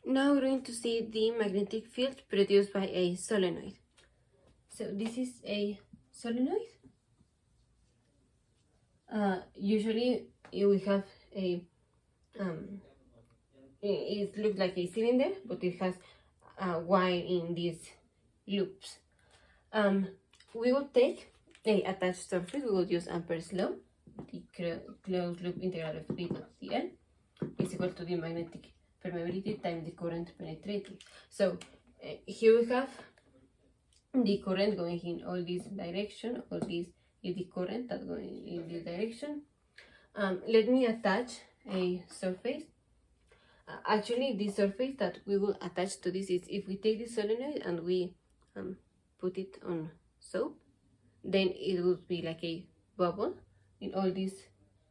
Now we're going to see the magnetic field produced by a solenoid. So this is a solenoid. Usually we have a it looks like a cylinder, but it has a wire in these loops. We will take a attached surface. We will use Ampere's law. The closed loop integral of B dot dl is equal to the magnetic permeability times the current penetrating. So here we have the current going in all this direction. All this is the current that going in this direction. Let me attach a surface. Actually, the surface that we will attach to this is if we take the solenoid and we put it on soap, then it would be like a bubble in all these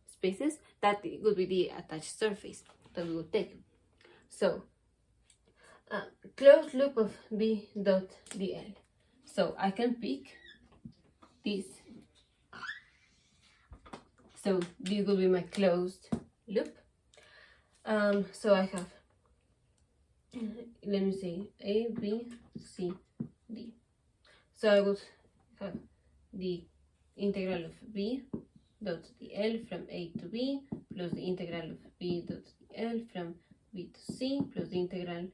spaces. That would be the attached surface that we will take. So, closed loop of B dot dl. So I can pick this. So this will be my closed loop. So I have, let me say, A, B, C, D. So I would have the integral of B dot dl from A to B plus the integral of B dot dl from B to C plus the integral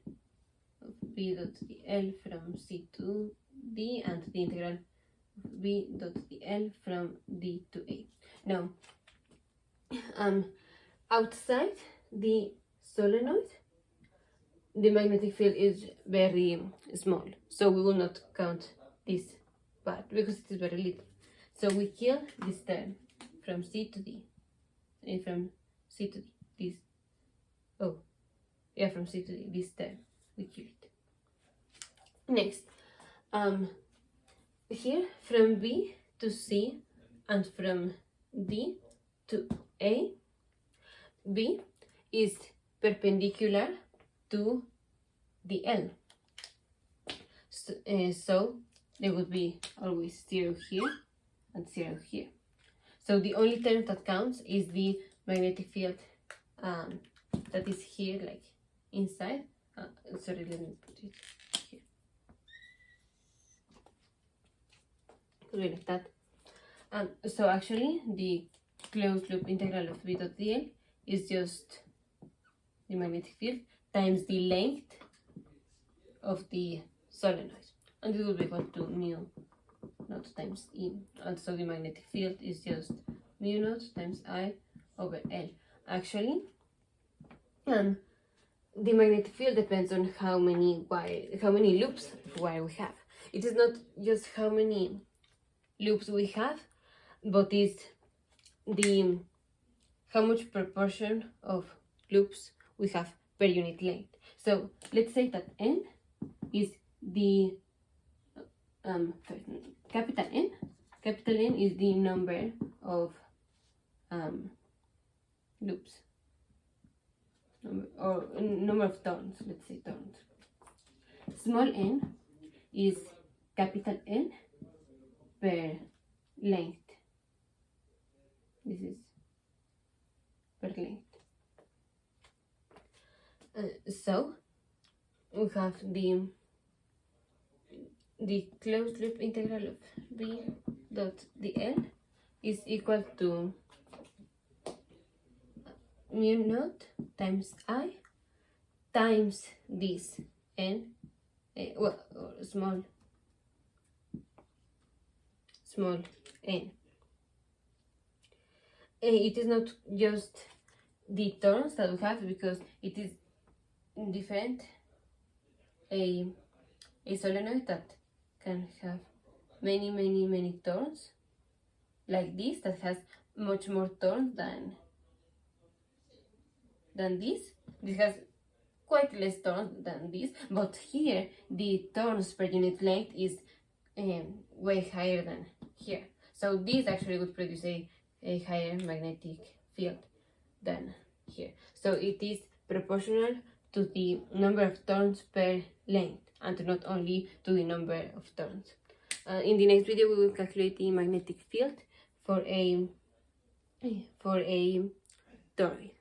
of B dot dl from C to D and the integral of B dot dl from D to A. Now, outside the solenoid, the magnetic field is very small, so we will not count this part because it is very little. So we kill this term from C to D, and from C to D, this, oh, yeah, from C to D, this term, we kill it. Next, here from B to C and from D to A, B is perpendicular to the L. So there would be always 0 here and 0 here. So the only term that counts is the magnetic field that is here, like inside. Sorry, let me put it here. Like that. So actually, the closed loop integral of B dot dl is just the magnetic field times the length of the solenoid, and it will be equal to mu naught times E. And so the magnetic field is just mu naught times I over L. Actually, the magnetic field depends on how many loops of wire we have. It is not just how many loops we have, but it's the how much proportion of loops we have per unit length. So let's say that N is the capital N. Capital N is the number of loops, or number of turns. Let's say turns. Small n is capital N per length. This is per length. So we have the closed loop integral of B dot dl is equal to mu naught times I times this n, small n. It is not just the turns that we have because it is different. A solenoid that can have many turns, like this, that has much more turns than this. This has quite less turns than this, but here the turns per unit length is way higher than here. So this actually would produce a higher magnetic field than here. So it is proportional to the number of turns per length and not only to the number of turns. In the next video we will calculate the magnetic field for a toroid.